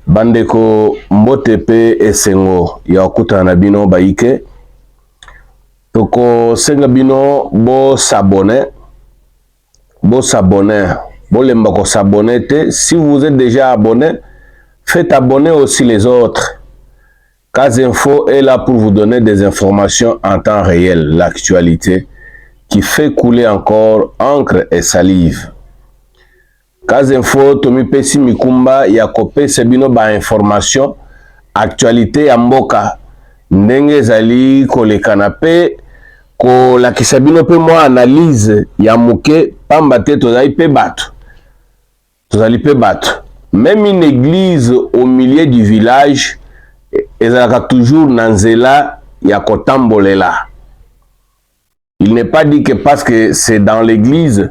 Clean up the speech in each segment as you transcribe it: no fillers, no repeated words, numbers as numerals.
Bandeko mbotepe esengo ya okuta na bino baike. Toko senga bino bo s'abonner. Bo lemba ko s'abonner te. Si vous êtes déjà abonné, faites abonner aussi les autres. Cas Info est là pour vous donner des informations en temps réel, l'actualité qui fait couler encore encre et salive. Cas Info, Tomi Pesi Mikumba, Yakope Sebino ba information, actualité ya mboka. Ndenge zali ko le canapé, ko la kisabino pe moi analyse ya muke, pamba te tozali pe bato. Tozali pe bato. Même une église au milieu du village, ezalaka toujours nanzela ya kotambolela. Il n'est pas dit que parce que c'est dans l'église,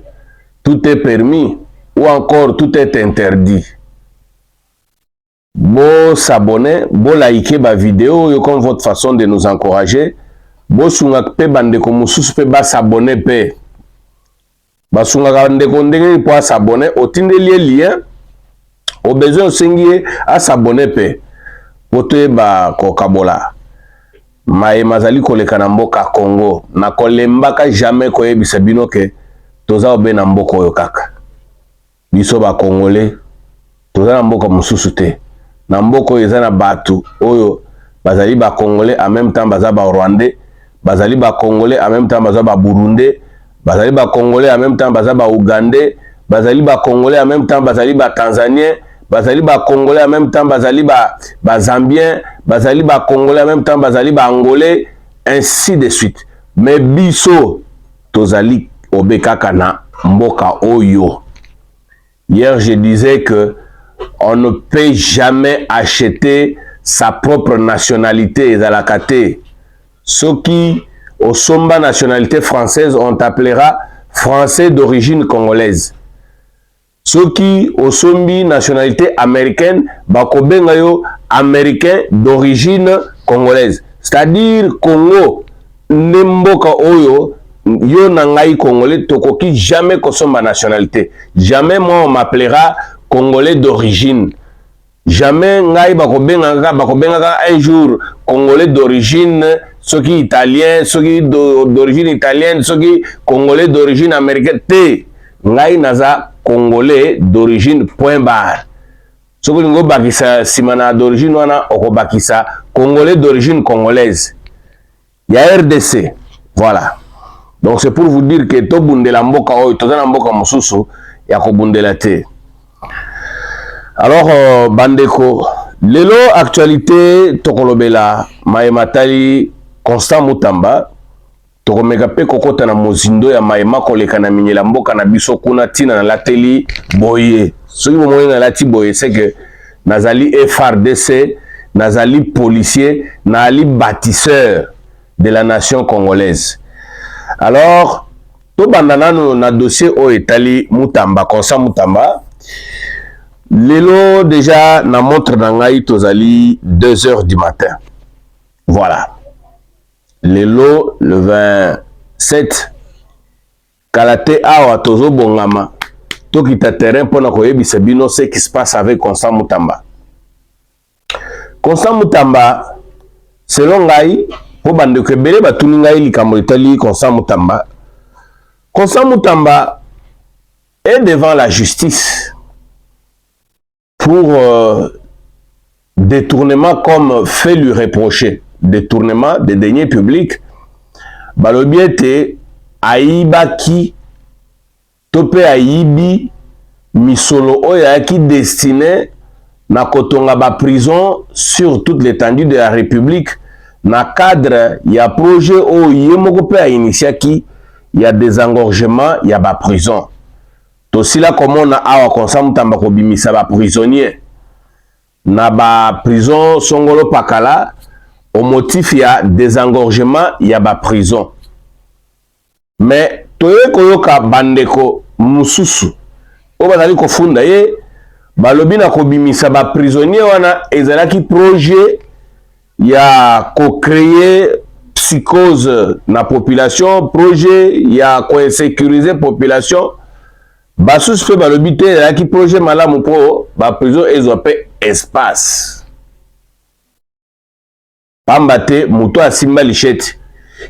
tout est permis. Ou encore tout est interdit. Bo s'abonner, bo liker ba vidéo, yo comme votre façon de nous encourager. Bo sunga pe bande ko mususu pe ba s'abonner pe. Ba sunga bande ko ndenge po s'abonner, otindeli lien. Au besoin sengi a s'abonner pe. Pote ba ko kabola. Mae mazali ko leka na mboka Congo. Na kolembaka jamais ko yebisa bino ke toza obe na mboko yo kaka. Biso ba Congolais toza na mboka mususu te. Na mboko eza na batu oyo bazali ba Congolais en même temps baza ba Rwandais, bazali ba Congolais en même temps baza ba Burundais, bazali ba Congolais en même temps baza ba Ougandais, bazali ba Congolais en même temps bazali ba Tanzaniens, bazali ba Congolais en même temps bazali ba Zambiens, bazali ba Congolais en même temps bazali ba Angolais, ainsi de suite. Mais biso tozali obekaka na mboka oyo. Hier, je disais que on ne peut jamais acheter sa propre nationalité dans la KT. Ceux qui, au somba nationalité française, on t'appellera français d'origine congolaise. Ceux qui, au sombi nationalité américaine, bakobengayo américain d'origine congolaise. C'est-à-dire Congo, nemboka oyo, yo nangai congolais tokoki jamais kosomba nationalité. Jamais moi on m'appellera congolais d'origine. Jamais ngai bakobengaka un jour congolais d'origine, ceux qui italien, ceux qui d'origine italienne, ceux qui congolais d'origine américaine. Te ngai naza congolais d'origine point barre. Ceux qui ngo bakisa simana d'origine wana okobakisa congolais d'origine congolaise. Ya RDC. Voilà. Donc c'est pour vous dire que to bundela mboka oyo tozana mboka mosusu ya ko bundela te. Alors bandeko lelo actualité tokolobela Mayematali Constant Mutamba tokomeka pe kokota na mozindo ya Mayema koleka na minyela mboka na biso kuna tina na lateli boye. Soki bomoni na lati boye c'est que nazali FRDC, nazali policier, nazali bâtisseur de la nation congolaise. Alors, to bandana na dossier o etali Mutamba, Constant Mutamba. Lelo déjà na montre nangai tozali 2 h du matin. Voilà. Lelo le 27 Kalate awa tozo bongama. To kita terrain pona koyebisa bino ce qui se passe avec Constant Mutamba. Constant Mutamba selon ngai po bande ko bele batuni ngai likambo etali Constant Mutamba. Constant Mutamba est devant la justice pour détournement comme fait lui reprocher, détournement des deniers publics. Balobiete aibaki tope aibi misolo oya ki destiné na kotonga ba prison sur toute l'étendue de la République. Na cadre ya projet o yemoko pe a initiaki ya désengorgement ya ba prison. Tosila comment na awa Constant Mutamba ko bimisa ba prisonnier na ba prison Songolo Pakala au motif ya désengorgement ya ba prison. Mais toye koyoka bandeko mususu o bazali ko funda ye balobi na ko bimisa ba prisonnier wana ezalaki projet ya ko créer psychose na population, projet ya ko insécuriser population basusu pe balobi te ezalaki projet malamu mpo baprison ezwa pe espace pamba te moto asimba lichette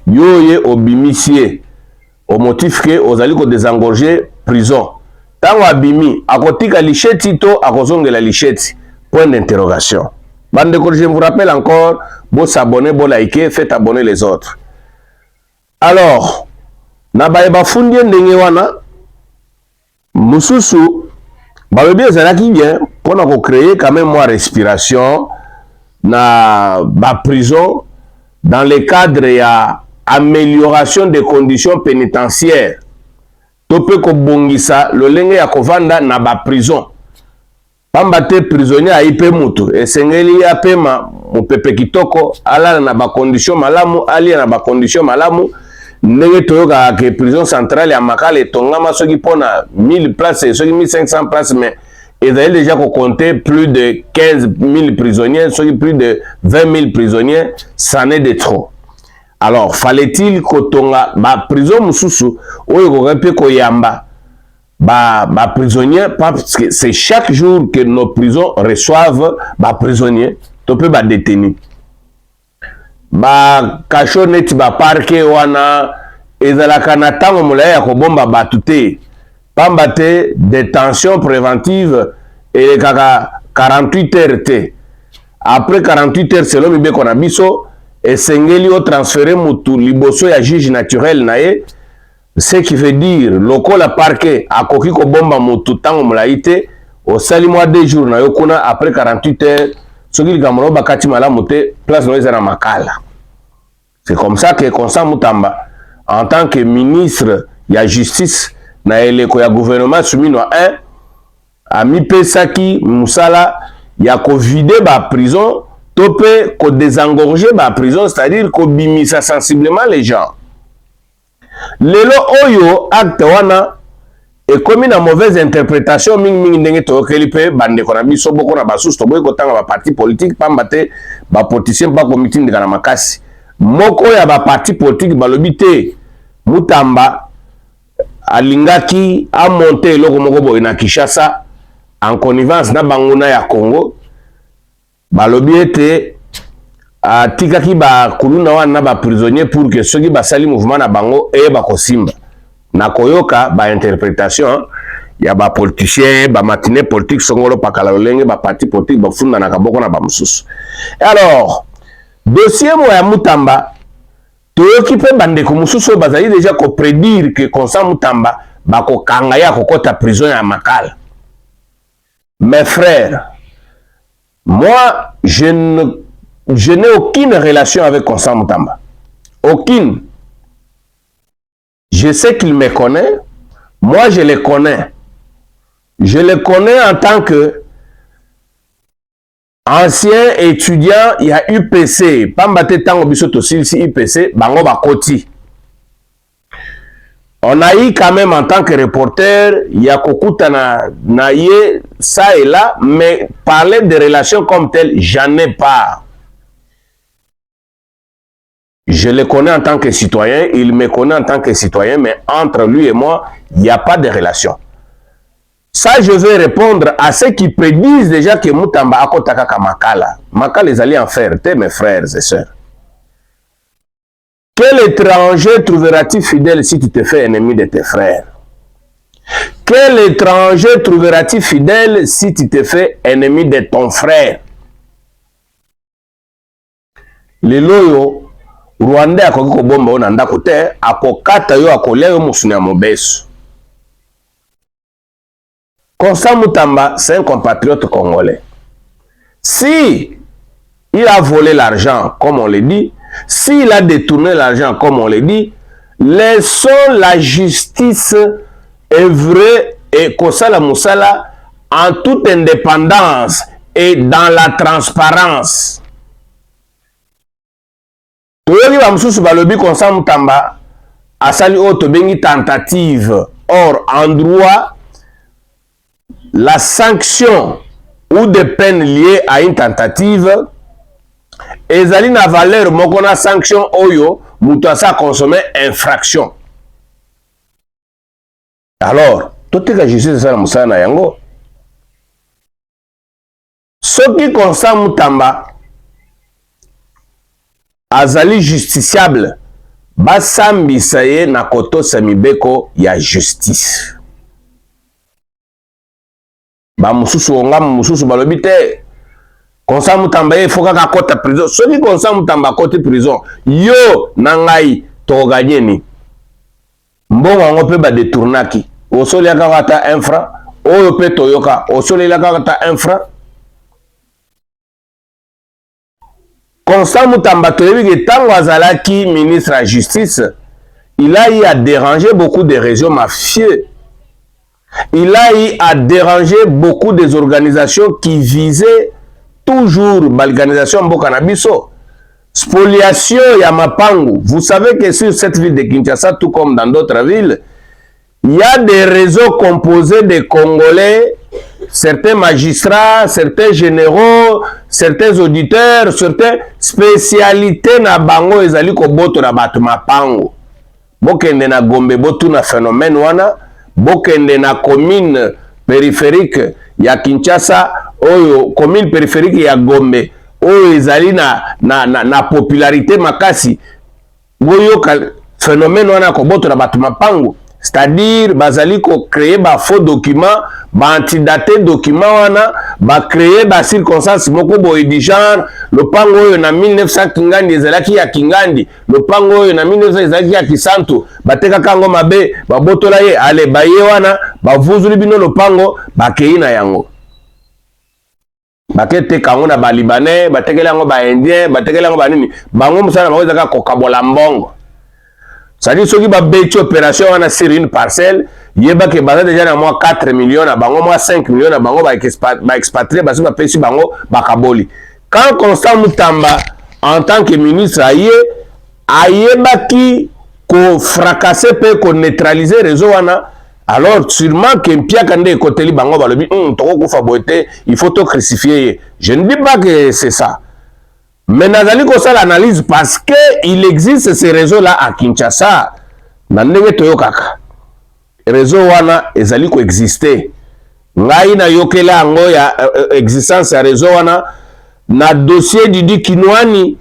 yo ye obimisi ye au motif ke ozali kodésengorger prison ntango abimi akotika lichette to akozongela lichette point d'interrogation. Bandeko, je vous rappelle encore, bon s'abonner, bon liker, faites abonner les autres. Alors, nabaye bafundi ndenge wana mususu balobi ezalaki bien mpona kocréer quand même moi respiration na prison dans le cadre ya amélioration des conditions pénitentiaires to pe kobongisa lolenge ya kovanda na prison pamba te prisonnier ayipe mutu esengeli ya pema mupepe kitoko alala na condition malamu alia na condition malamu ndenge toyoka ke prison centrale ya Makala etongama soki pona 1000 places soki 1500 places mais ils avaient déjà compté plus de 15 000 prisonniers soki plus de 20 000 prisonniers, ça n'est de trop. Alors fallait-il kotonga ba prison mususu oyo korepe koyamba ba prisonniers parce que c'est chaque jour que nos prisons reçoivent ba prisonniers to pe ba détenus ba cachonnet ba parquet wana ezalaka na tango molaya ya kobomba batu te pamba te détention préventive et kaka 48 heures te après 48 heures selon mibeko na biso esengeli o transférer mutu liboso ya juge naturel na ye, ce qui veut dire lokola parquet akoki kobomba mutu tango molai te osali mwa 2 jours na yo kuna après 48 heures soki likambo bakati malamu te place no eza na Makala. C'est comme ça que Constant Mutamba en tant que ministre ya justice na eleko ya gouvernement Sumino 1 a mis pesaki musala ya ko vider ba prison topé ko désengorger ba prison, c'est-à-dire ko bimisa sensiblement les gens. Lelo oyo acte wana et comme une mauvaise interprétation mingi ndenge to kelipe bande ko na biso boko na basusu to boy ko tanga ba parti politique pamba te ba politicien ba comité ndika na makasi moko ya ba parti politique balobi te Mutamba alingaki a monter eloko moko boye na Kinshasa en connivence na banguna ya Congo balobi ete atikaki ba kuluna wana ba prisonnier pour que ceux qui basali mouvement na bango e ba kosimba na koyoka ba interprétation ya ba politicien ba matinée politique songolo pakala lolenge ba parti politique ba funda na kaboko na ba mususu. Alors dossier mo ya Mutamba toyoki pe bandeko mususu bazali déjà ko prédire que Constant Mutamba ba ko kanga ya kokota prison ya Makala. Mes frères, moi je n'ai aucune relation avec Constant Mutamba. Aucune. Je sais qu'il me connaît. Moi je le connais. Je le connais en tant que ancien étudiant, il y a UPC. Pambate tango bisoto silsi UPC, bango bakoti. On a eu quand même en tant que reporter, il y a kokuta na ye, ça et là, mais parler de relations comme telles, j'en ai pas. Je le connais en tant que citoyen, il me connaît en tant que citoyen, mais entre lui et moi, il n'y a pas de relation. Ça, je vais répondre à ceux qui prédisent déjà que Mutamba akotaka ka Makala. Makala les alliés en faire, mes frères et sœurs. Quel étranger trouveras-tu fidèle si tu te fais ennemi de tes frères? Quel étranger trouveras-tu fidèle si tu te fais ennemi de ton frère? Les loyo, Rwandais akoki kobomba yo na ndako te, akokata yo akolia yo musuni ya mobesu. Constant Mutamba, c'est un compatriote congolais. Si il a volé l'argent, comme on le dit, s'il a détourné l'argent, comme on le dit, laissons la justice œuvrer et Kosala Moussala en toute indépendance et dans la transparence. Toyoki ba mususu balobi Constant Mutamba asali oto bengi tentative. Or, en droit, la sanction ou des peines liées à une tentative ezali na valeur moko na sanction oyo mutu asa consommer infraction. Alors toteka justice ça na musala na yango. Soki Constant Mutamba azali justiciable, basambisa ye na kotosa mibeko ya justice. Ba mususu onga mususu balobi te Constant Mutamba ye faut kaka kota prison. Soki Constant Mutamba kote prison, yo na ngai to gagner ni. Mbongo yango pe ba détournaki. Osoli kaka ta 1 franc, oyo pe toyoka, osoli kaka ta 1 franc. Constant Mutamba toyebi ke tango azalaki ministre de la Justice, il a eu à déranger beaucoup de réseaux mafieux. Il a eu à déranger beaucoup des organisations qui visaient toujours l'organisation Mboka na biso. Spoliation ya mapangu. Vous savez que sur cette ville de Kinshasa, tout comme dans d'autres villes, il y a des réseaux composés de Congolais, certains magistrats, certains généraux, certains auditeurs, certaines spécialités na bango ezali ko boto na batu mapangu. Bokende na Gombe botu na phénomène wana, bokende na commune périphérique ya Kinshasa, oyo commune périphérique ya Gombe, oyo ezali na popularité makasi. Boyo phénomène wana ko boto na batu mapangu. C'est-à-dire, bazali ko créer ba faux documents, ba antidaté documents wana, ba créer ba circonstances moko boye du genre, le pango oyo na 1900 Kingandi ezalaki ya Kingandi, le pango oyo na 1900 ezalaki ya Kisantu, bateka kango mabe, ba botola ye, ale ba ye wana, ba vuzuli bino le pango, ba kei na yango. Bakete kango na ba Libanais, batekele yango ba Indien, batekele yango ba nini, bango musana bango ezaka kokabola mbongo. C'est-à-dire ceux qui ont fait opération sur une parcelle, ils ont déjà 4 millions, 5 millions, ils expatriés, ils ont fait Bakaboli. Quand Constant Mutamba, en tant que ministre, il a fracassé, il a neutralisé le réseau. Alors, sûrement que Pierre Kande est côté Bango, il faut tout crucifier. Je ne dis pas que c'est ça. Mais nazali ko ça l'analyse parce que il existe ces réseaux là à Kinshasa. Nandenge toyokaka. Réseau wana ezali ko exister. Ngai na yokela ngo ya existence ya réseau wana na dossier Didi Kinwani.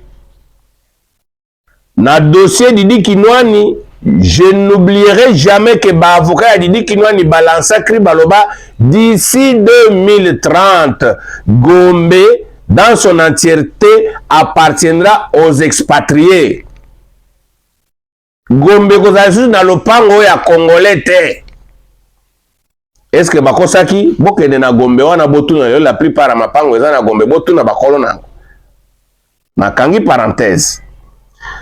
Na dossier Didi Kinwani, je n'oublierai jamais que ba avocat ya Didi Kinwani balança cri baloba d'ici 2030 Gombe dans son entièreté appartiendra aux expatriés. Gombe kozali na lopango ya Congolais te. Est-ce que bakosaki bokende na Gombe wana botuna yo la plupart ya mapango eza na Gombe botuna bakolo nango. Nakangi parenthèse.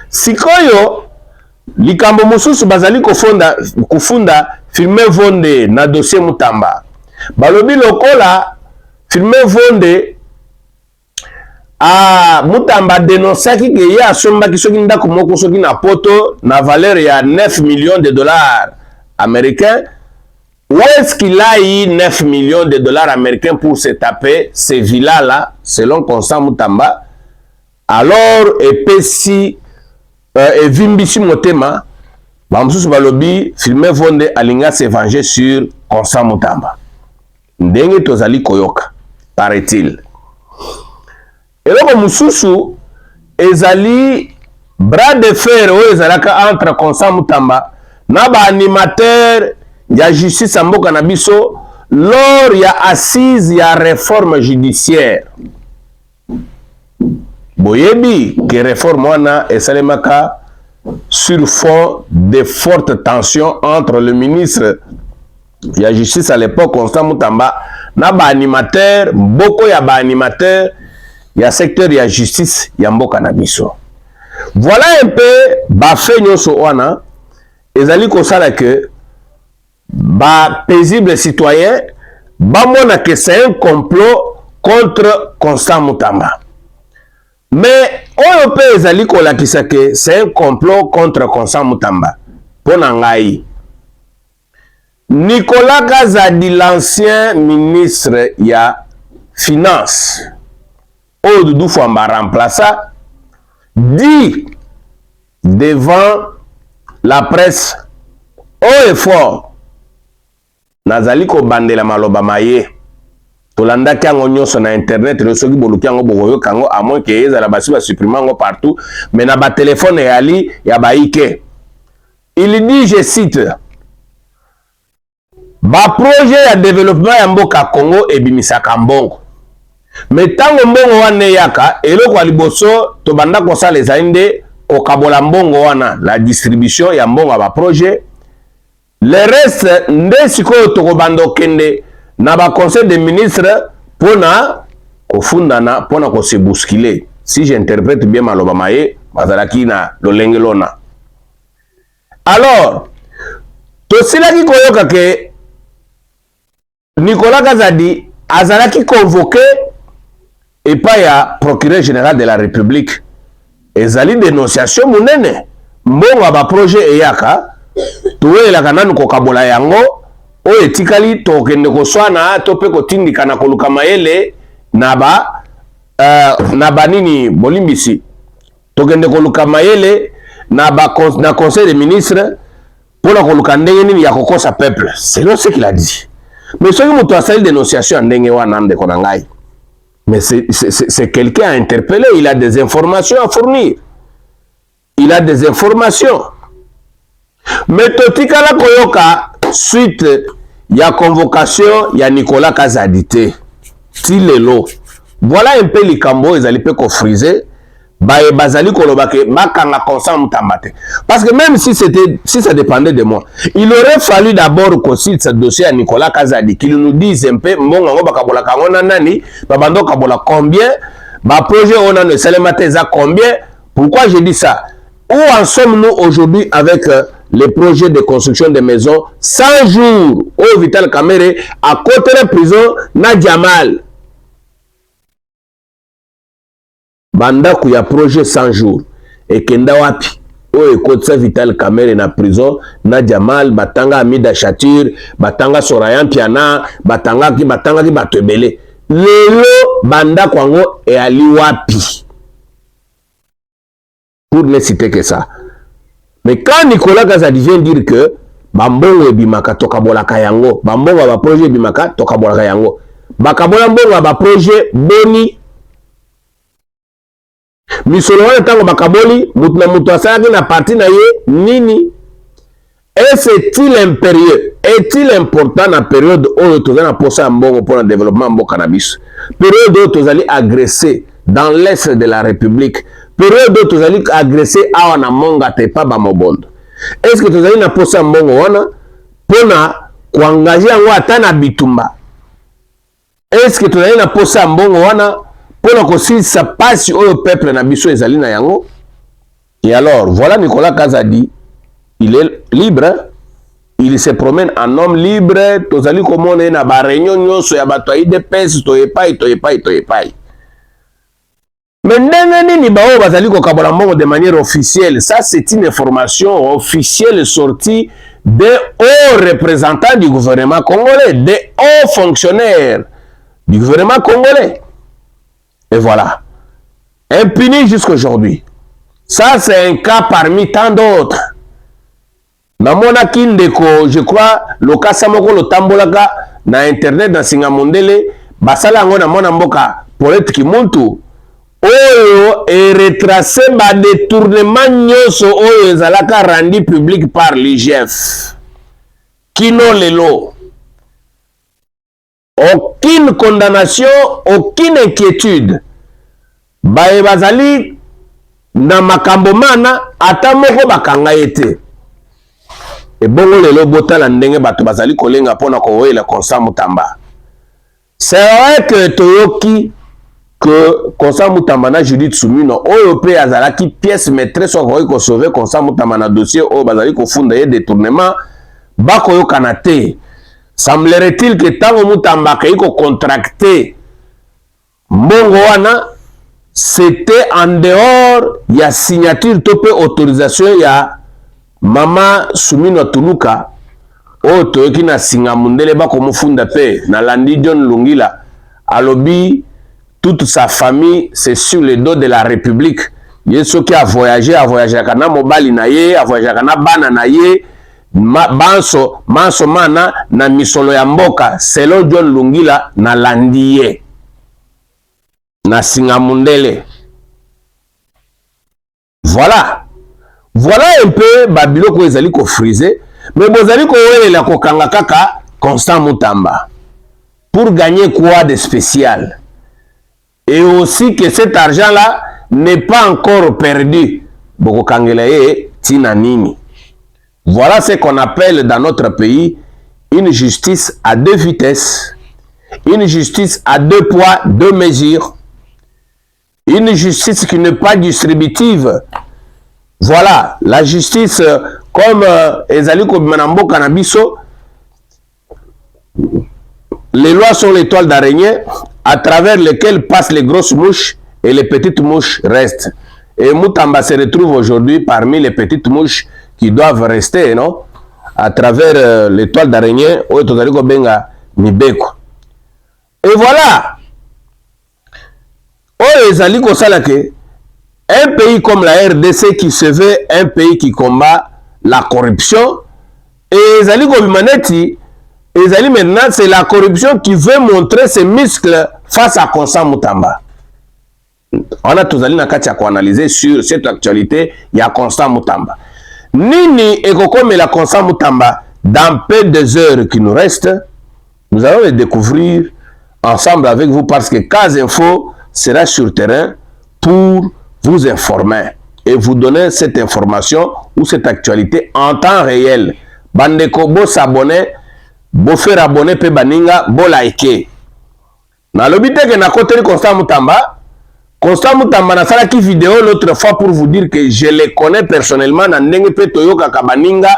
Sikoyo likambo mususu bazali kufunda filme Vonde na dossier Mutamba. Balobi lokola filme Vonde Mutamba dénonçaki que y a sombaki soki ndako moko soki na poto na valeur ya 9 millions de dollars américains. Où est-ce qu'il a eu 9 millions de dollars américains pour se taper ces villas-là, selon Constant Mutamba? Alors, epesi evimbisi motema, bamsusu balobi filme Vonde alinga se venger sur Constant Mutamba. Ndenge tozali koyoka, paraît-il. Et là, mususu ezali bras de fer ezalaka entre Constant Mutamba na ba animateur ya justice mboka na biso lors ya assise ya réforme judiciaire. Boyebi que réforme wana esalemaka sur fond de fortes tensions entre le ministre ya justice à l'époque Constant Mutamba na ba animateur, boko ya ba animateur il y a secteur de la justice, il y a mboka na biso. Voilà un peu ba fait nyoso wana ezali ko sala que ba paisible citoyen ba mona que c'est un complot contre Constant Mutamba. Mais oyo pe ezali ko lakisa que c'est un complot contre Constant Mutamba. Pona ngai Nicolas Kazadi, l'ancien ministre ya finance Doudou Fouamba remplaça, dit devant la presse haut et fort nazali ko bandela maloba maye tolanda kango nyonso na internet le soki boluki yango bokoyo kango à moins que ezala basi ba supprimer yango partout mais na ba téléphone yali ya baike. Il dit, je cite, ba projet ya développement ya mboka Congo ebimisaka mbongo. Mais tango mbongo wana yaka eloko ya liboso to banda kosala ezali nde kokabola mbongo wana la distribution ya mbongo ya ba projet. Le reste nde sikoyo tokobanda okende na ba conseil des ministres pona kofundana pona kose bousculer. Si j'interprète bien maloba maye bazalaki na lolenge lona. Alors, tosilaki koyoka ke Nicolas Kazadi azalaki convoqué et pas ya procureur général de la République. Ezali dénonciation munene. Mbongo ba projet eyaka toyelaka nanu kokabola yango o etikali tokende koswana to pe kotindika na koluka mayele na ba nini bolimbisi tokende koluka mayele na conseil des ministres pour la koluka ndenge nini ya kokosa peuple. C'est ce qu'il a dit. Mais ce qui m'a fait dénonciation ndenge wana ndeko na ngai. Mais c'est quelqu'un à interpeller, il a des informations à fournir. Il a des informations. Mais totikala koyoka suite ya convocation ya Nicolas Kazadi te. Tilelo. Voilà un peu likambo ezali pe ko friser. Bazali kolobake makanga consent mutambate. Parce que même si ça dépendait de moi, il aurait fallu d'abord qu'on cite ce dossier à Nicolas Kazadi, qu'il nous dise un peu mbongo bakabola kangona nani, babando kabola combien, ba projet on a ne salemata combien. Pourquoi je dis ça? Où en sommes-nous aujourd'hui avec les projets de construction de maisons 100 jours au Vital Kamerhe à côté de la prison na Djamal? Banda kuya projet 100 jours et kenda wapi o ekotsa Vital Kamerhe na prison na Djamal batanga Amida Chatir batanga Sorayan Piana batanga ki batebele lelo banda kwango e ali wapi pour ne citer que ça. Mais quand Nicolas Kazadi vient dire que bambongo ebimaka tokabolaka yango bambongo ba projet ebimaka tokabolaka yango bakabola mbongo ba projet boni misolo wana tango bakaboli mutu na mutu asalaki na parti na ye nini. Et c'est-il impérieux, est-il important na période oyo tozali na posa ya mbongo pour le développement mboka na biso, période oyo tozali agressé dans l'est de la République, période oyo tozali agressé awa na monga te pa ba mobondo? Est-ce que tozali na posa ya mbongo wana pona koangaje yango ata na bitumba? Est-ce que tozali na posa ya mbongo wana pour que si ça passe au peuple na biso ezali na yango? Et alors voilà, Nicolas Kazadi il est libre, il se promène en homme libre. Tozali komone na ba réunion nyonso ya bato de pes to epai. Mais ndenge nini bao bazali ko kabola mbongo de manière officielle? Ça c'est une information officielle sortie des hauts représentants du gouvernement congolais, des hauts fonctionnaires du gouvernement congolais. Et voilà, impuni jusqu'aujourd'hui. Ça, c'est un cas parmi tant d'autres. Namona kindeko, je crois, le cas Samoko le tambolaka na internet na Singamondele, basala ngo na mona mboka Paulette Kimuntu, oyo est retracé ba détournement nyoso oyo ezalaka rendu public par l'IGF. Kino lelo. Aucune condamnation, aucune inquiétude. Bae bazali na makambo mana ata moko bakanga ete. Et bongo lelo botala ndenge bato bazali kolenga pona koyela Constant Mutamba. C'est vrai que toyoki que Constant Mutamba na Judith Sumino oyo pe azalaki pièce maîtresse oyo ko sauver Constant Mutamba na dossier oyo bazali ko funda ye détournement bakoyoka na te. Semblerait-il que tango Mutamba kaiko contracté mbongo wana, c'était en dehors ya signature tope autorisation ya Mama Sumino Tuluka o toyoki na Singamondele bako mufunda pe na landi John Lungila alobi toute sa famille c'est sur le dos de la République. Yeso qui a voyagé kana mobali na ye, a voyagé kana bana na ye. manso mana na misolo ya mboka selon John Lungila na landiye na Singamundele. Voilà un peu babiloko ezali ko friser, mais bozali ko welela ko kanga kaka Constant Mutamba pour gagner quoi de spécial, et aussi que cet argent là n'est pas encore perdu. Boko kangela ye tina nini. Voilà ce qu'on appelle dans notre pays une justice à deux vitesses, une justice à deux poids, deux mesures, une justice qui n'est pas distributive. Voilà, la justice comme ezali ko manambo kanabiso, les lois sont les toiles d'araignée à travers lesquelles passent les grosses mouches et les petites mouches restent. Et Mutamba se retrouve aujourd'hui parmi les petites mouches qui doivent rester, non, à travers les toiles d'araignée. Et voilà, un pays comme la RDC qui se veut un pays qui combat la corruption, et maintenant c'est la corruption qui veut montrer ses muscles face à Constant Mutamba. On a tous analysé sur cette actualité, il y a Constant Mutamba. Nini et la Constant Mutamba dans peu de heures qui nous restent, nous allons le découvrir ensemble avec vous parce que Cas Info sera sur terrain pour vous informer et vous donner cette information ou cette actualité en temps réel. Bandeko bo s'abonner, bo faire abonner pe baninga, bo liker. Na lobite que na côté Constant Mutamba. Constant Mutamba na sala ki vidéo l'autre fois pour vous dire que je les connais personnellement na ndenge pe toyoka kabaninga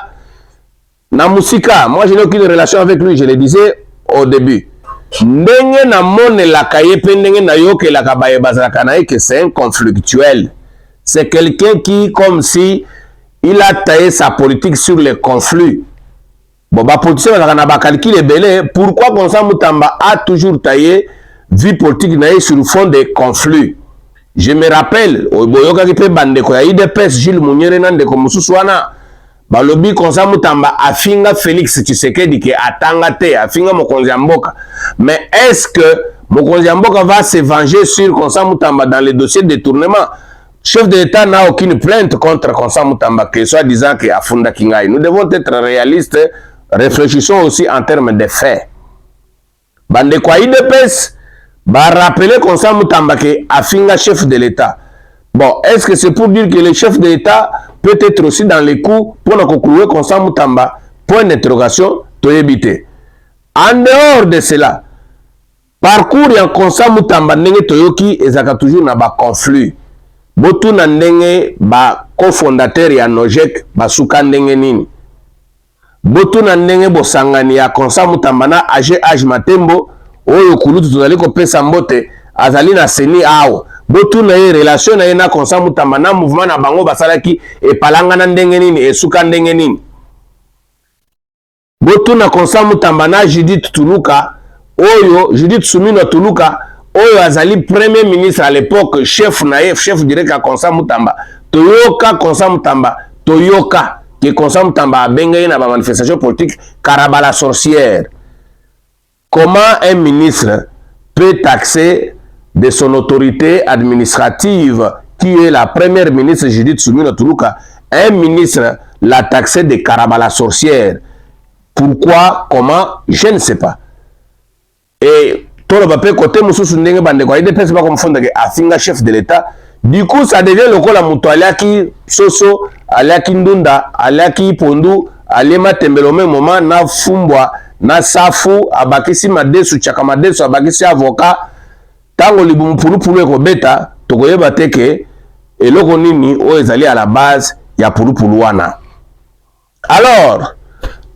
na musika. Moi je n'ai aucune relation avec lui, je le disais au début. Ndenge na mone la kaye pe ndenge na yoke la kabaye bazaka na que c'est un conflictuel. C'est quelqu'un qui comme si il a taillé sa politique sur les conflits. Bon ba politicien na ba calcul belé, pourquoi Constant Mutamba a toujours taillé vie politique na sur le fond des conflits. Je me rappelle, Boyoka qui peut bande ko ya IDPS Jules Munyere nande ko mususwana balobi Constant Mutamba afinga Félix Tshisekedi ke atanga te afinga mokonzi ya mboka. Mais est-ce que mokonzi ya mboka va se venger sur Constant Mutamba dans les dossiers de détournement? Chef de l'État n'a aucune plainte contre Constant Mutamba que soit disant que afunda kingai. Nous devons être réalistes, réfléchissons aussi en termes de faits. Bande ko IDPS va rappeler Constant Mutamba que afinga chef de l'État. Bon, est-ce que c'est pour dire que le chef de l'État peut être aussi dans les coups pour nous conclure Constant Mutamba? Point d'interrogation, to éviter. En dehors de cela, parcours en Constant Mutamba ndenge toyoki ezaka toujours na ba conflit. Botu na ndenge ba cofondateur ya Nojek basuka ndenge nini. Botu na ndenge bosangani ya Constant Mutamba na AG Matembo oyo kulutu tozali ko pesa mbote azali na seni awo. Botu na ye relation na ye na Constant Mutamba na mouvement na bango basalaki epalanga na ndenge nini esuka ndenge nini. Botu na Constant Mutamba na Judith Tuluka oyo Judith Sumino Tuluka oyo azali premier ministre à l'époque, chef na ye, chef direct à Constant Mutamba. Toyoka Constant Mutamba, toyoka que Constant Mutamba a bengaye na ba manifestation politique Karabala sorcière. Comment un ministre peut taxer de son autorité administrative, qui est la première ministre Judith Sumino Tuluka, un ministre l'a taxé de Karabala sorcière? Pourquoi? Comment? Je ne sais pas. Et tout le papier côté Moussou Ndenge Bandeko, il ne pas comme fond de Afinga chef de l'État. Du coup, ça devient le coup la mouto Aliaki Soso, Aliaki Ndunda, Aliaki Pondu, Alema Tembelo, même moment, na Fumbwa, na Safu, Abakisi Madesu, Chakamadesu, Abakisi avocat, Tango Libumpulu Pulu Beta, Togoye Bateke, et loko nini, o ezali à la base, ya Pulu Puluana. Alors,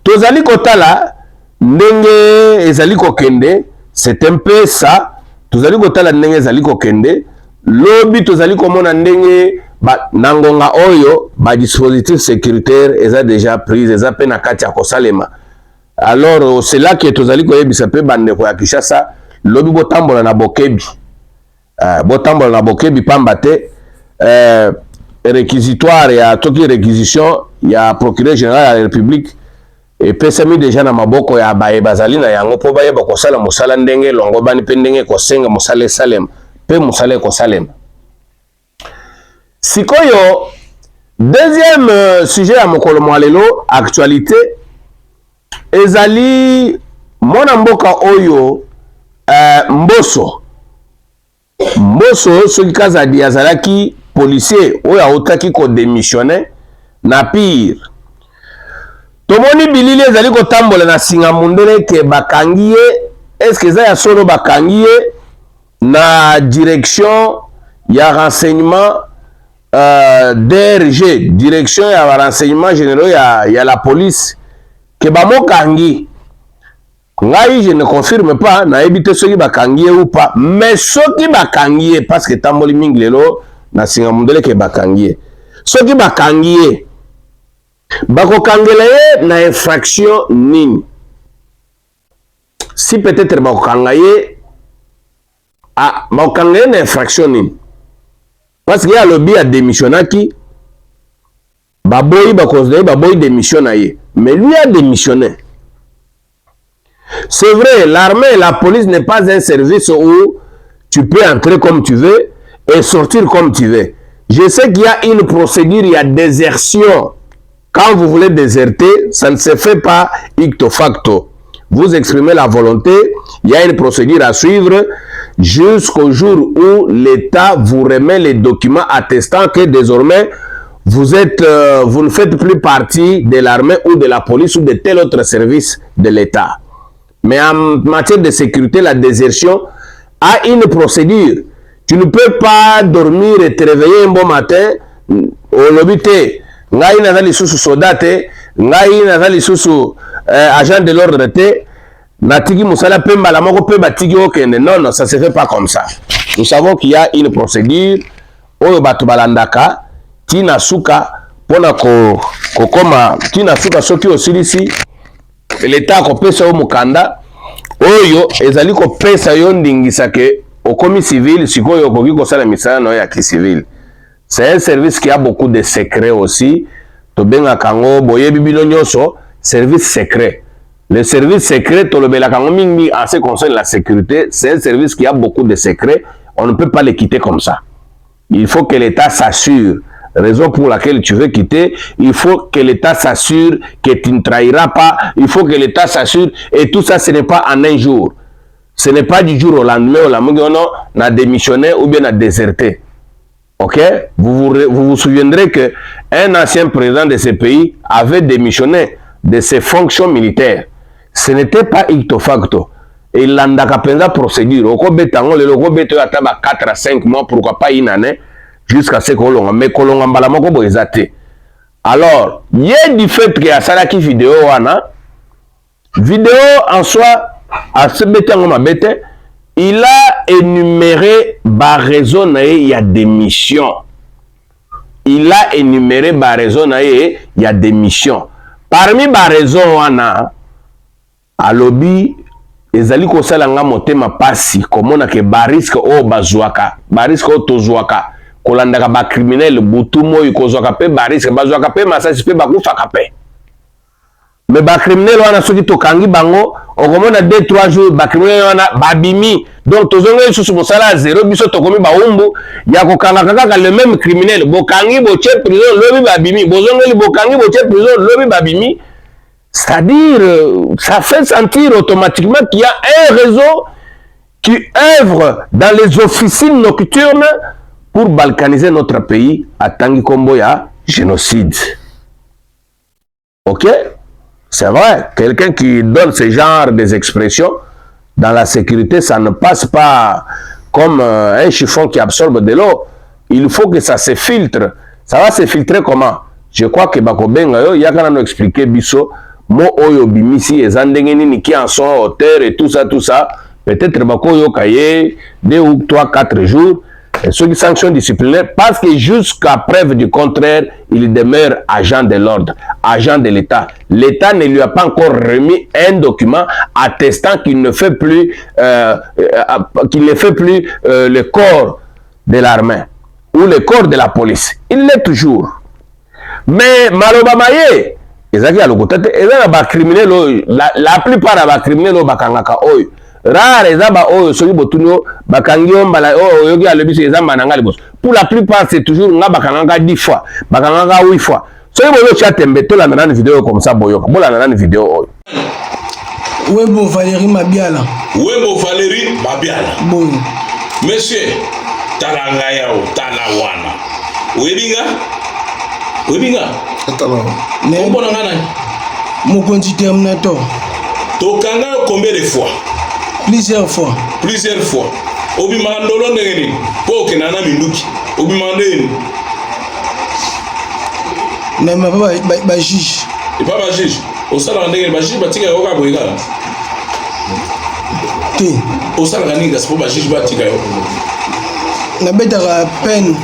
Tozali Kotala, Ndenge ezali kokende, c'est un peu ça. Tozali Kotala Ndenge ezali kokende, lobi tozali komona ndenge ba nangonga oyo ba dispositif sécuritaire eza déjà prise eza pe na kati ya kosalema. Alors c'est là que tozali koyebisa pe bande ko ya Kinshasa lobi botambola na bokebi. Botambola na bokebi pamba te réquisitoire ya toki réquisition ya procureur général de la République et pesami déjà na maboko ya baye bazali na yango po baye bakosala musala ndenge longo bani pe ndenge kosenga musala salem pe musala ko salem. Sikoyo deuxième sujet à mokolo mwalelo actualité ezali mona mboka oyo Mbosso soki kazadi azalaki policier oyo autaki ko démissionner na pire tomoni bilili ezali kotambola na singa mundele ke bakangi ye est-ce que za ya solo bakangi ye na direction ya renseignement DRG direction ya renseignement généraux ya la police ke bamokangi ngai je ne confirme pas na ebite soki bakangi ye ou pas mais soki bakangi ye parce que tamboli mingi lelo na singa mundele ke bakangi ye soki bakangi ye bakokangela ye na infraction nini si peut-être bakokanga ye bakokanga ye na infraction nini parce que ya lobi a démissionnaki baboyi bakonsidere baboyi démission na ye mais lui a démissionné. C'est vrai, l'armée et la police n'est pas un service où tu peux entrer comme tu veux et sortir comme tu veux. Je sais qu'il y a une procédure, il y a désertion. Quand vous voulez déserter, ça ne se fait pas icto facto. Vous exprimez la volonté, il y a une procédure à suivre jusqu'au jour où l'État vous remet les documents attestant que désormais vous ne faites plus partie de l'armée ou de la police ou de tel autre service de l'État. Mais en matière de sécurité, la désertion a une procédure. Tu ne peux pas dormir et te réveiller un bon matin au lobité. Ngai nazali susu soldate, ngai nazali susu agent de l'ordre te, natiki musala pemba la moko pemba tiki okende. Non, non, ça se fait pas comme ça. Nous savons qu'il y a une procédure. Oyo batu balandaka, tina suka, pona kokoma, tina suka soki osilisi. L'État kopesa yo mukanda oyo ezali kopesa yo ndingisa ke okomi civil sikoyo okoki kosala misala na ya civil. C'est un service qui a beaucoup de secrets aussi. Tobenga kango boye bibino nyoso service secret. Le service secret tolobela kango mingi en ce qui concerne la sécurité, c'est un service qui a beaucoup de secrets. On ne peut pas les quitter comme ça. Il faut que l'État s'assure. Raison pour laquelle tu veux quitter, il faut que l'État s'assure que tu ne trahiras pas, il faut que l'État s'assure, et tout ça, ce n'est pas en un jour. Ce n'est pas du jour au lendemain, on a démissionné ou bien on a déserté. Ok? Vous vous souviendrez qu'un ancien président de ce pays avait démissionné de ses fonctions militaires. Ce n'était pas icto facto. Et il a une procédure. Il a 4 à 5 mois, pourquoi pas une année, jusqu'à ce que l'on mais kolonga mbala moko bo ezate. Alors, il y a du fait que à salaki vidéo en soi à ce bétango mabete, il a énuméré ba raison il y a des missions. Il a énuméré ba raison il y a des missions. Parmi ba raison wana à lobby ezali ko sala nga motema pasi komona ke ba risque o bazwaka, ba risque o tozwaka. Kolandaka ba criminel butumo ikozwaka pe barisque bazwaka pe masasi pe bakufaka pe mais ba criminel wana soki tokangi bango okomona 2-3 jours ba criminel wana babimi donc tozonga susu mosala zéro biso tokomi ba umbu ya kokanga kaka le même criminel bokangi boche prison lobi babimi bozongeli bokangi boche prison lobi babimi, c'est-à-dire ça fait sentir automatiquement qu'il y a un réseau qui œuvre dans les officines nocturnes pour balkaniser notre pays à Tangi Komboya, génocide. Ok? C'est vrai, quelqu'un qui donne ce genre des expressions dans la sécurité, ça ne passe pas comme un chiffon qui absorbe de l'eau. Il faut que ça se filtre. Ça va se filtrer comment? Je crois que Bakobenga yo, yakana nous expliquer biso, mo oyo bimisi ezandengeni qui en sont hauteur et tout ça. Peut-être Bako yo kaye 2 ou 3, 4 jours. Et ceux qui sanctionnent disciplinaires, parce que jusqu'à preuve du contraire, il demeure agent de l'ordre, agent de l'État. L'État ne lui a pas encore remis un document attestant qu'il ne fait plus, le corps de l'armée ou le corps de la police. Il l'est toujours. Mais Maloba Maye, ezaki ya lokota te eza na ba criminel oyo la plupart ya ba criminel oyo bakangaka oyo rare eza ba oyo soki botuno bakangi yo mbala oyo yoki alobi so eza mananga liboso pour la plupart c'est toujours nga bakangaka 10 fois bakangaka 8 fois soki boyo tia tembe to la nana vidéo comme ça boyoka bola nana vidéo oyo Webo Valérie Mabiala. Webo Valérie Mabiala. Bon. Monsieur, talanga yao, talawana. Webinga? Webinga? Atalawa. Mbona ngana? Mokonzi Terminator. Tokanga combien de fois? Plusieurs fois. Plusieurs fois. Obi mandolo ndengeni. Po kenana minduki. Obi mandeni. Na ba juge. Et pas ba juge. Au salon ndengeni ba juge batika yoka boyeka. Te. Au salon ndengeni c'est pour ba juge batika yo. Na betaka peine.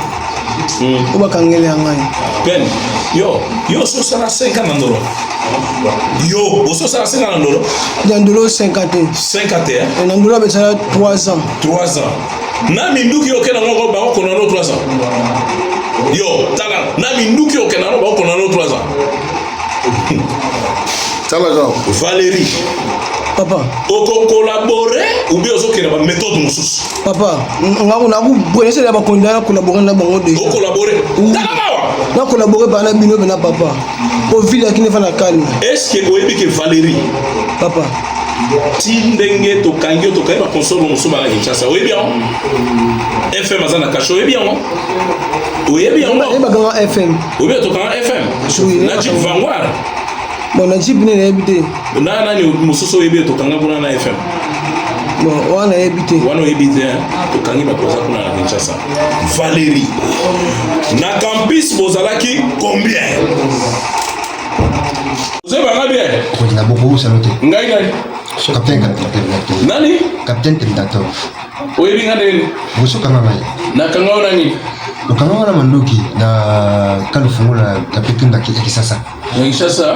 Oba kangele ngai. Peine. Yo so sala 5 ans ndolo. Yo, oso sala 5 ans ndolo. Ndolo 50. 51. Ndolo betala 3 ans. 3 ans. Na minduki okena ngoko ba ko na 3 ans. Yo, tala, na minduki okena no ba ko na 3 ans. Tala go. Valérie. Papa. Oko collaborer ou bien oso kena ba méthode mususu. Papa, ngaku bonese la ba kondana collaborer na bango déjà. Oko collaborer. Tala mawa. Na collaborer ba na bino na papa. Au ville qui ne fa na calme. Est-ce que oyebi que Valérie papa tindenge to kangi to kai ba console mususu ba na Kinshasa oyebi bien. FM azana kasho oyebi bien. Oyebi bien. Ba ganga FM. Oyebi to kanga FM. Na Jeep Vanguard. Bon na Jeep ne ebité. Na nani mususu oyebi to kanga kuna na FM. Bon wana ebité. Wana ebité to kangi ba koza kuna na Kinshasa. Valérie. Na campus bozalaki combien? Vous avez bien? On a beaucoup saluté. Ngai nani? Capitaine Terminator. Nani? Capitaine Terminator. Oyebi ngane? Boso kama mai. Na kangao nani? Ukangao na manduki na kalufungula capitaine da Kisasa. Na Kinshasa?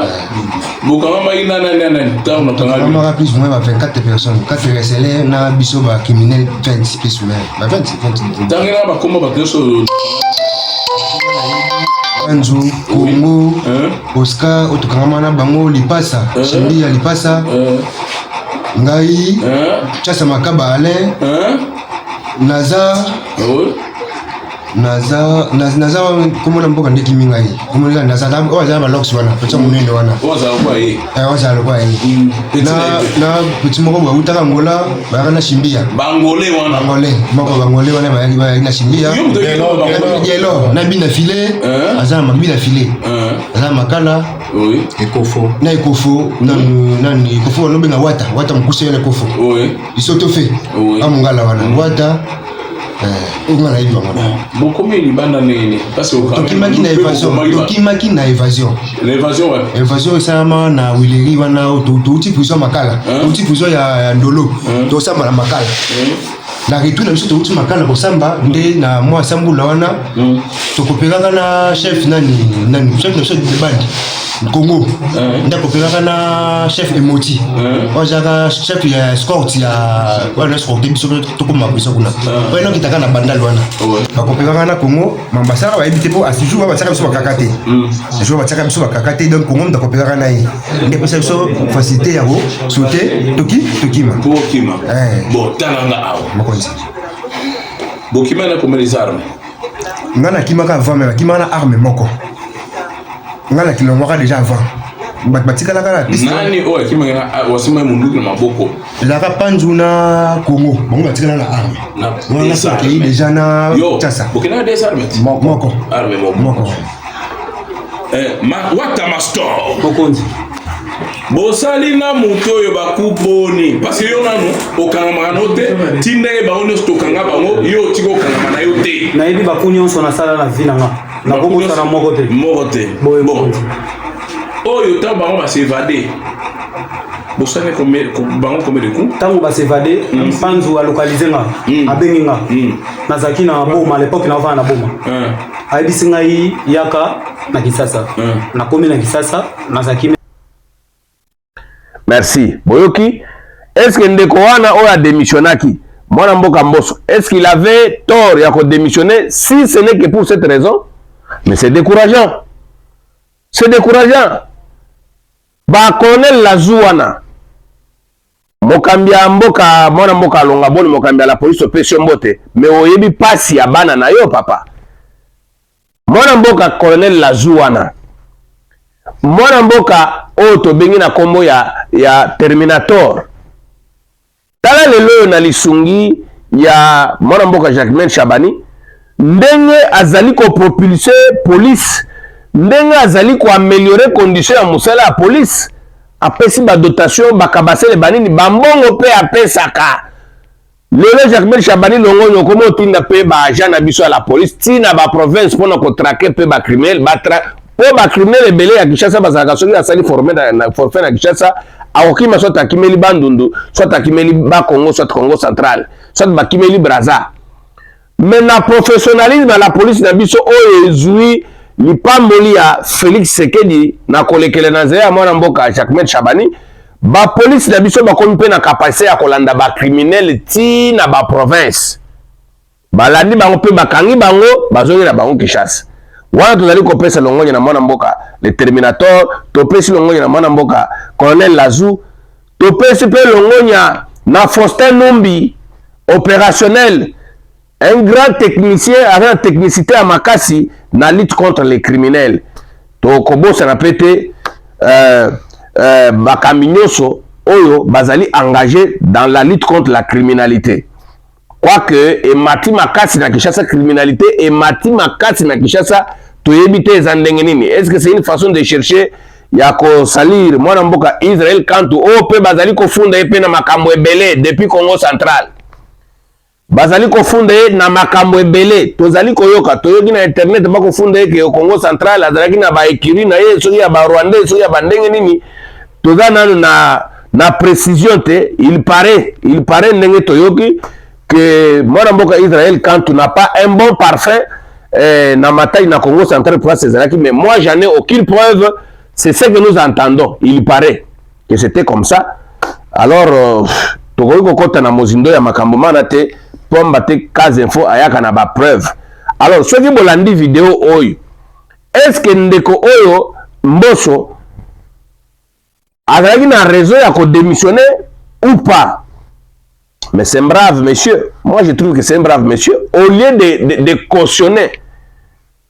Bukama mai nani? Tawo na kangao. On aura plus ou moins 24 personnes. 4 resellers na biso ba criminel 20 plus ou moins. 20. Tangina ba komba ba keso. Anzu, Congo, Oscar, Otokamana, Bango, Lipasa, Shimbi, Lipasa, Ngai, Chassa Makaba Alain, Nazar, comment on peut dire Kimingai? Comment on dit Nazar? Oh, ça va l'ox wana. Petit monnaie de wana. Oh, ça va y. Oh, ça va y. Na petit moko ba utaka Angola, ba na Shimbia. Bangolais wana. Bangolais wana ba na Shimbia. Yelo, na bina filé, azama bina filé. Azama makala. Oui. Ekofo. Na Ekofo, nani Ekofo no benga wata mkuse yele Ekofo. Oui. Isoto fe. Oui. Amungala wana. Wata ongala hivi wana. Bokome libanda nini? Parce que tokimaki na évasion. L'évasion ouais. Évasion sama na wileri wana uti prison makala. Uti prison ya ndolo. To samba na makala. Na retour na biso uti makala ko samba nde na mwa sambula wana. Tokopelanga na chef nani chef de bande. Congo. Ndakopelanga na chef Emoti. Ojaka chef ya escort ya wana escort biso tokoma biso kuna. Wana kitaka na bandal wana. Bakopelanga na Congo, mambasara ba ebite po asijou ba tsaka biso bakakate. Asijou ba tsaka biso bakakate donc Congo ndakopelanga na ye. Ndepesa biso facilité ya go sauter tokima. Bokima. Bon talanga awo. Makonzi. Bokima na comme les armes. Ngana kimaka avant mais kimana arme moko. Ngala kilomwaka déjà avant. Batika la kala piste. Nani oya kimanga wasima munduki na maboko. La kapanzu na Congo. Bango batika la arme. Na ça qui déjà na Tchassa. Bokina des armes. Moko. Arme moko. Wata master. Mokonzi. Bosali na muto yo bakuboni parce que yo nanu okanga note tinda e baone stokanga bango yo tiko kanga na yo te. Na yebi bakuni on sona sala la vie nanga. Na bongo sala moko te. Bon. Oyo ta bango ba s'évader. Bosali bango combien de coups? Tango ba s'évader, mpanzu a localiser nga, abenga. Nazaki na boma à l'époque na va na boma. Ayebi singai yaka na Kisasa. Na komi na Kisasa, nazaki. Merci. Boyoki, est-ce que ndeko wana oya démissionnaki? Mwana mboka mboso, est-ce qu'il avait tort ya ko démissionner si ce n'est que pour cette raison? Mais c'est décourageant. C'est décourageant. ba colonel Lazouana mokambia mboka mwana mboka longa boni mokambia la police opession mbote mais oyebi pasi ya bana na yo papa mwana mboka colonel Lazouana mwana mboka oto bengi na kombo ya Terminator tala lelo na lisungi ya mwana mboka Jacquemain Chabani ndenge azali ko propulser police ndenge azali ko améliorer condition ya musala ya police apesi ba dotation bakabasele banini bambongo pe apesaka lelo Jacquemain Chabani longonyo komo tinda pe ba agent na biso ya la police tina ba province pona ko traquer pe ba criminel po ba criminel ebele ya Kinshasa bazaka soki asali na forfait na Kinshasa akokima soit akimeli bandundu soit akimeli ba Congo soit Congo central soit bakimeli Brazza mais na professionnalisme la police na biso oyo ezui lipamboli ya Félix Sekedi na kolekele na zeya mwana mboka Jacquemain Chabani ba police na biso bakomi pe na capacité ya kolanda ba criminel ti na ba province balandi bango pe bakangi bango bazongi na bango Kinshasa wana tozali kopesa longonya na mwana mboka le Terminator topesi longonya na mwana mboka colonel Lazou topesi pe longonya na Faustin Numbi opérationnel un grand technicien avec une technicité à Makassi na lutte contre les criminels. To kobosa na pete bakaminyoso oyo bazali engagé dans la lutte contre la criminalité. Quoique et Mati Makassi na Kinshasa criminalité et Mati Makassi na Kinshasa to yebite zandenge nini. Est-ce que c'est une façon de chercher ya ko salir mwana mboka Israël kantu o pe bazali ko funda epe na makambo ebele depuis Congo central. Bazali ko funde na makambo ebele tozali koyoka toyoki na internet bako funde ke Congo central azalaki na ba ekiri na ye soki ya ba Rwandais soki ya bandenge nini tozana na précision te il paraît ndenge toyoki que mwana mboka Israël quand tu n'as pas un bon parfum na mataille na Congo central pour Césaraki mais moi j'en ai aucune preuve c'est ce que nous entendons il paraît que c'était comme ça alors tokoki kokota na mozindo ya makambo mana te pomba te cas info ayaka na ba preuve alors soki bolandi vidéo oyo est-ce que ndeko oyo Mbosso azalaki na raison ya ko démissionner ou pas mais c'est un brave monsieur moi je trouve que c'est un brave monsieur au lieu de cautionner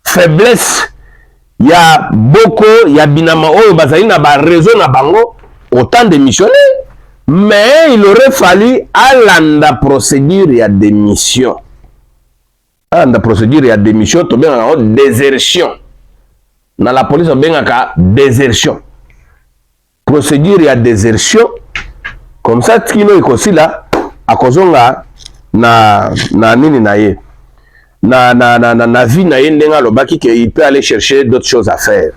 faiblesse ya boko ya binama oyo bazali na ba raison na bango autant démissionner mais il aurait fallu alanda procédure ya démission. Alanda procédure ya démission, to benga désertion. Na la police benga ka désertion. Procédure ya désertion. Comme ça tikino ikosi la akozonga na nini na ye. Na vie na ye ndenga lobaki que il peut aller chercher d'autres choses à faire.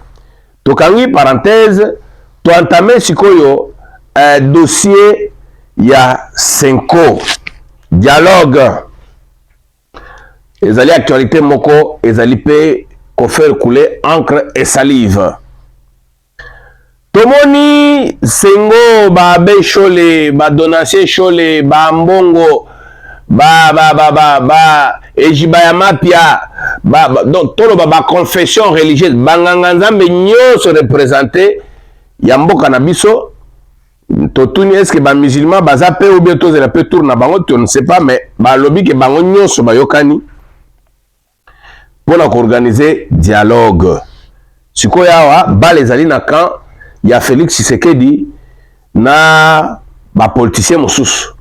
To kangi parenthèse, to entamer sikoyo dossier ya Senko dialogue ezali actualité moko ezali pe ko faire couler encre et salive tomoni Sengo ba be chole ba donation chole ba mbongo ba ejiba ya mapia donc tolo ba confession religieuse banganga nzambe nyoso représenter ya mboka na biso totuni est-ce que ba musulman baza pe ou bien tozela pe tourne na bango on ne sait pas mais ba lobi ke bango nyoso bayokani pour organiser dialogue sikoyo awa bale ezali na camp ya Félix Tshisekedi na ba politicien mosusu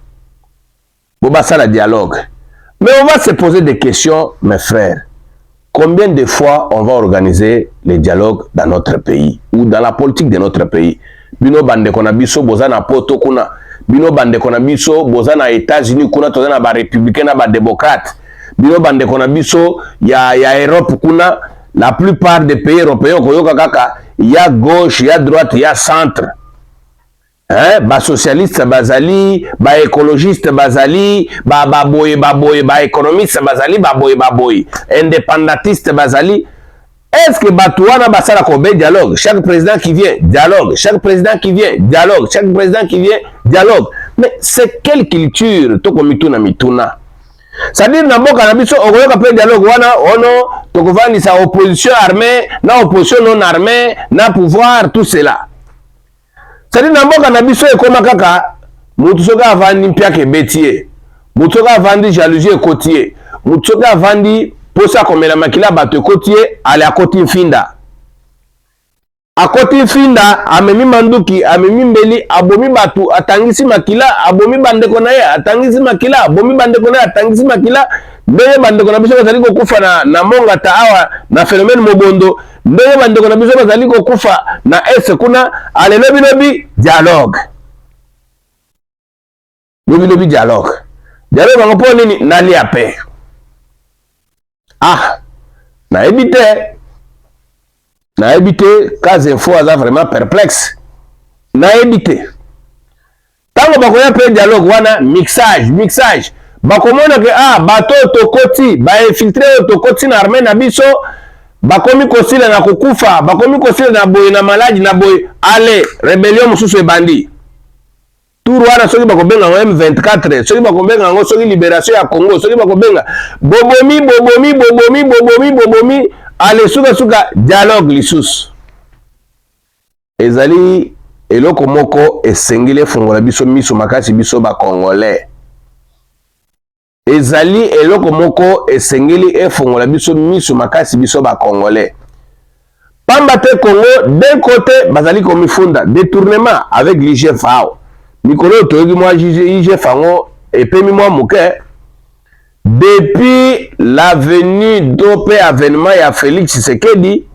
bo basala dialogue mais on va se poser des questions mes frères combien de fois on va organiser les dialogues dans notre pays ou dans la politique de notre pays bino bande kona biso boza na poto kuna bino bande kona biso boza na États-Unis kuna toza na ba républicain na ba démocrate bino bande kona biso ya Europe kuna la plupart des pays européens koyoka kaka ya gauche ya droite ya centre ba socialiste bazali ba écologiste bazali ba boye ba économiste bazali ba boye indépendantiste bazali. Est-ce que Batouana Bassara Kobe dialogue? Chaque président qui vient, dialogue. Chaque président qui vient, dialogue. Chaque président qui vient, dialogue. Mais c'est quelle culture? Toko mituna mituna. C'est-à-dire, Namboka Nabiso, Ogoyoka pe dialogue, wana, ono, Tokovani sa opposition armée, na opposition non armée, na pouvoir, tout cela. C'est na mboka na biso ekoma kaka mutu soka avandi mpiaka betier mutu soka avandi jalousie côtier mutu soka avandi posa komela makila bato côtier ale akoti mfinda amemi manduki amemi mbeli abomi batu atangisi makila abomi bandeko na ye atangisi makila abomi bandeko na ye atangisi makila ndenge bandeko na biso bazali kokufa na monga ta awa na phénomène mobondo ndenge bandeko na biso bazali kokufa na est kuna ale lobi dialogue dialogue bango po nini nalia pe na ebite Kaze Info aza vraiment perplexe na ebite tango bakoya pe dialogue wana mixage bakomona ke bato tokoti ba infiltrer tokoti na armée na biso bakomi kosila na kokufa bakomi kosila na boye na maladi na boye ale rebellion mususu ebandi tour wana soki bakobenga M24 soki bakobenga ngo soki libération ya Congo soki bakobenga bobomi ale suka dialogue lisusu ezali eloko moko esengile fungola biso miso makasi biso ba congolais ezali eloko moko esengeli efungola biso miso makasi biso ba congolais pamba te Congo d'un côté bazali komifunda détournement avec l'IGF Mikolo toyoki moi IGF ango epemi moi moke depuis la venue d'opé avènement ya Félix Tshisekedi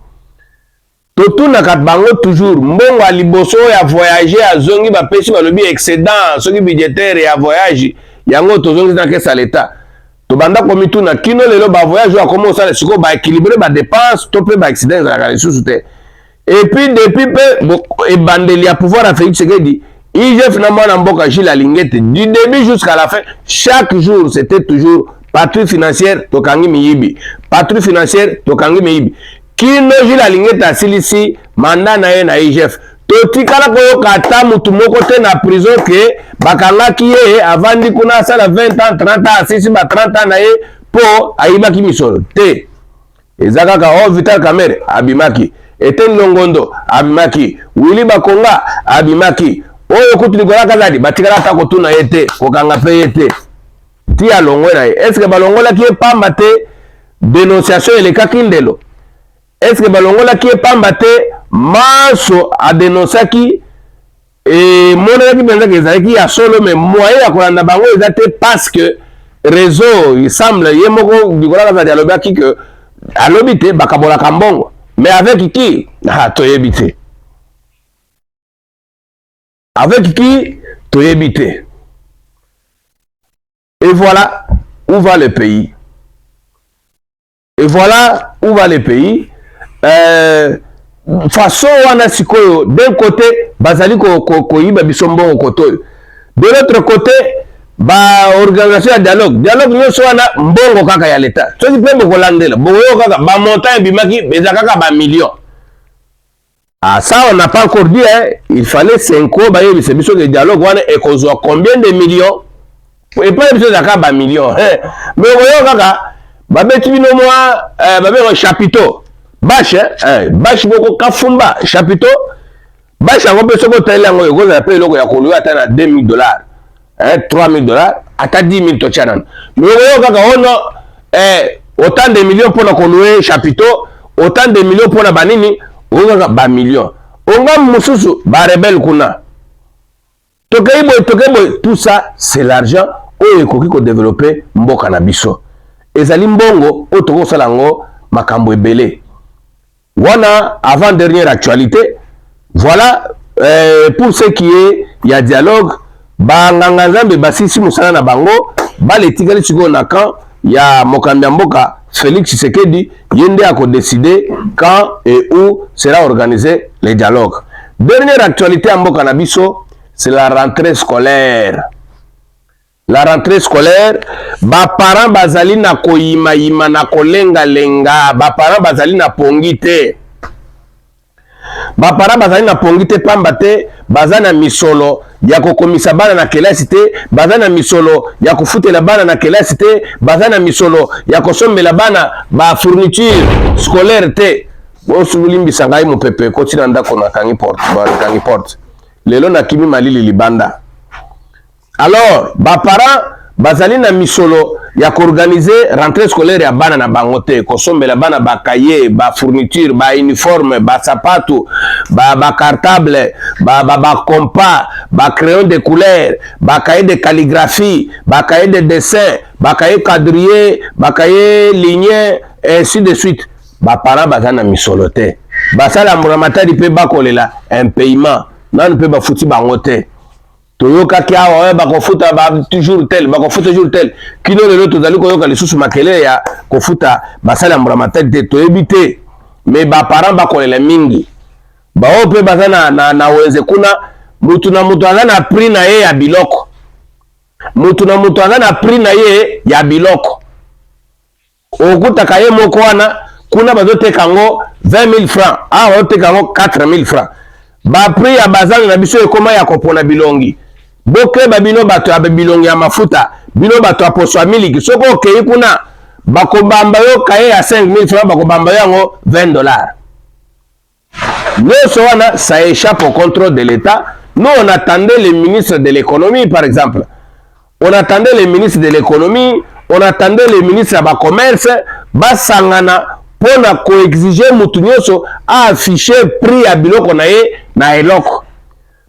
totuna kat bango toujours mbongo a liboso ya voyager a zongi ba pesi ba lobi excédent soki budgétaire ya voyage yango tozongi na kesa l'état to banda komituna kino lelo ba voyage a comment ça siko ba équilibrer ba dépenses to pe ba accident za la sous et puis depuis pe e bandeli ya pouvoir à Félix Tshisekedi IGF na mwana mboka Gilles Alingete du début jusqu'à la fin chaque jour c'était toujours patrouille financière tokangi miyibi patrouille financière tokangi miyibi kino Gilles Alingete asilisi mandat na ye na IGF totikala koyoka ata mutu moko te na prison ke bakangaki ye avandi kuna asala 20 ans 30 ans asisi ba 30 ans na ye po ayibaki misolo te eza kaka Vital Kamerhe abimaki Etienne Longondo abimaki Willy Bakonga abimaki oyo kutu likola kazadi batikala ata kotuna ye te kokanga pe ye te ti alongwe na ye est-ce que balongolaki ye pamba te dénonciation elekaki ndelo est-ce que balongolaki ye pamba te maso adénonçaki emonelaki mpenza ke ezalaki ya solo me moyen ya kolanda bango eza te parce que réseau il semble ye moko likola kazadi alobaki ke alobi te bakabolaka mbongo mais avec qui toyebi te avec qui toyebi te. Et voilà où va le pays. Et voilà où va le pays. Façon wana sikoyo d'un côté bazali ko yiba bisombo koto. De l'autre côté ba organisation ya dialogue nyonso wana mbongo kaka ya l'état. Soki pe ko landela boyo kaka ba montant bimaki beza kaka ba millions. Ça on n'a pas encore dit il fallait 5 ans ba yebi biso de dialogue wana et kozwa combien de millions et pas besoin d'aka ba millions mais voyons kaka ba beti bino moi ba be chapiteau bâche bâche boko kafumba chapiteau bâche ngo beso ko tela ngo ko za pe loko ya kolu ata na $2000 $3000 ata 10000 to chanan mais voyons kaka ono autant de millions pour na kolu chapiteau autant de millions pour na banini onga ba millions onga mususu ba rebelle kuna tokei tout ça c'est l'argent oyo ekoki ko développer mboka na biso ezali mbongo oyo tokosala ngo makambo ebele wana avant dernière actualité voilà pour ce qui est ya dialogue banganga nzambe basisi musala na bango baletikali sikoyo na camp ya mokambi ya mboka Félix Tshisekedi yende a décider quand et où sera organisé les dialogues. Dernière actualité en Mboka Nabiso, c'est la rentrée scolaire. La rentrée scolaire, ba parents bazali na koyima yima na kolenga lenga, ba parents bazali na pongite. Ba parents bazali na pongite pamba te, bazana misolo ya kokomisa bana na kelasi te, bazana misolo ya kufutela bana na kelasi te, bazana misolo ya kosombela bana ba fourniture scolaire te. Bosu limbisa ngai mopepe ko tina ndako na kangi porte. lelo na kimi malili libanda. Alors ba parents bazali na misolo ya organiser rentrée scolaire ya bana na bango te, kosombela bana ba cahier, ba fourniture, ba uniforme, ba sapato, ba cartable, ba compas, ba crayon de couleur, ba cahier de calligraphie, ba cahier de dessin, ba cahier quadrillé, ba cahier ligné, ainsi de suite. Ba parents bazali na misolo te. Basala muramatadi pe bakolela un paiement. Nan pe ba futi bango te. Toyoka ki awa bakofuta ba toujours tel, bakofuta toujours tel. Kino lelo tozali koyoka lisusu makele ya kofuta basala muramatadi te toyebite. Mais ba parents bakolela mingi. Ba ope bazana na wenze kuna mutu na mutu azana prix na ye ya biloko. Mutu na mutu azana prix na ye ya biloko. Okuta kaye moko wana kuna bazoteka ngo 20 000 francs. Ah, oteka ngo 4 000 francs. Ba prix ya bazana na biso ekoma ya kopona bilongi. Boke babino bato ya bilongi ya mafuta. Bino bato ya poso ya miliki. Soko okei kuna bakobamba yo kaye ya 5 000 francs, bakobamba yo ngo $20. Nous, ça échappe au contrôle de l'État. Nous, on attendait le ministre de l'économie, par exemple. On attendait le ministre de l'économie, on attendait le ministre de la commerce, basangana pour na coexiger mutunyoso à afficher prix à biloko na ye na eloko.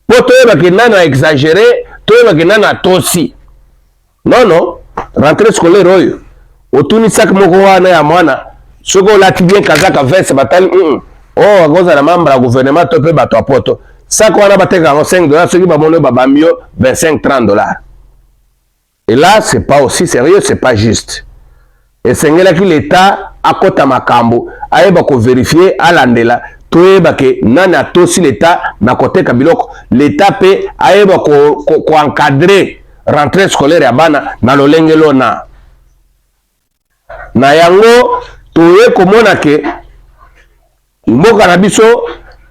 Pour toi que nana exagéré, toi que nana tosi. Non non, rentrée scolaire oyo. Otuni sak moko wana ya mwana, soko lati bien kazaka veste batali oh agoza na membre ya gouvernement to pe bato apoto. Sak wana bateka ngo $5, ceux qui ba mono ba bamio $25-30. Et là, c'est pas aussi sérieux, c'est pas juste. Et c'est que l'État a kota makambo, aeba ko vérifier à l'andela, toeba ke nana tosi l'État na kote kabiloko, l'État pe aeba ko encadrer rentrée scolaire ya bana na lolenge lona. Na yango toye komona ke mboka na biso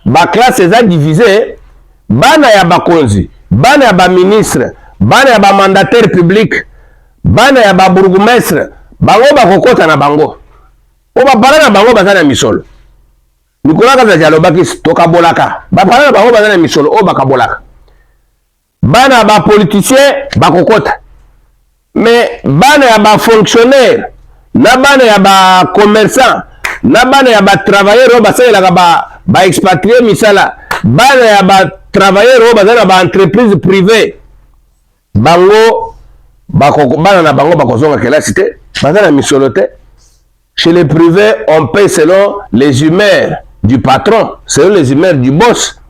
ba classe eza divisé, bana ya bakonzi, bana ya ba ministre, bana ya ba mandataire public, bana ya ba bourgmestre, bango bakokota na bango. O ba parana na bango bazana misolo. Nicolas Kazajalo bakis tokabolaka. Ba parana na bango bazana misolo o bakabolaka. Bana ba politicien bakokota. Mais bana ya ba fonctionnaire, na bana ya ba commerçant, na bana ya ba travailleur o basalaka ba expatrié misala, bana ya ba travailleur o bazana ba entreprise privée. Bango bana na bango bakozonga kelasi te, bazana misolo te. Chez les privés, on paye selon les humeurs du patron, selon les humeurs du boss.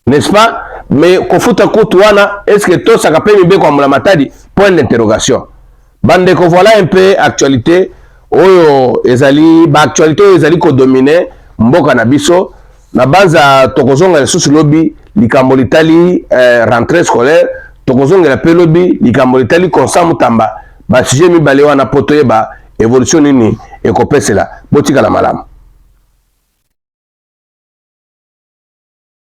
N'est-ce pas? Mais kofuta kutuana, est-ce que tout ça kapé mibe kwa mulamatadi? Point d'interrogation. Bande ko voilà un peu actualité. Oyo ezali ba actualité oyo ezali ko dominer mboka na biso. Na banza tokozonga lisusu lobi likambo litali rentrée scolaire. Tokozonga la pelobi likambo litali konsa mutamba. Ba sujet mibale wana poto yeba évolution nini ekopesela botika la malamu.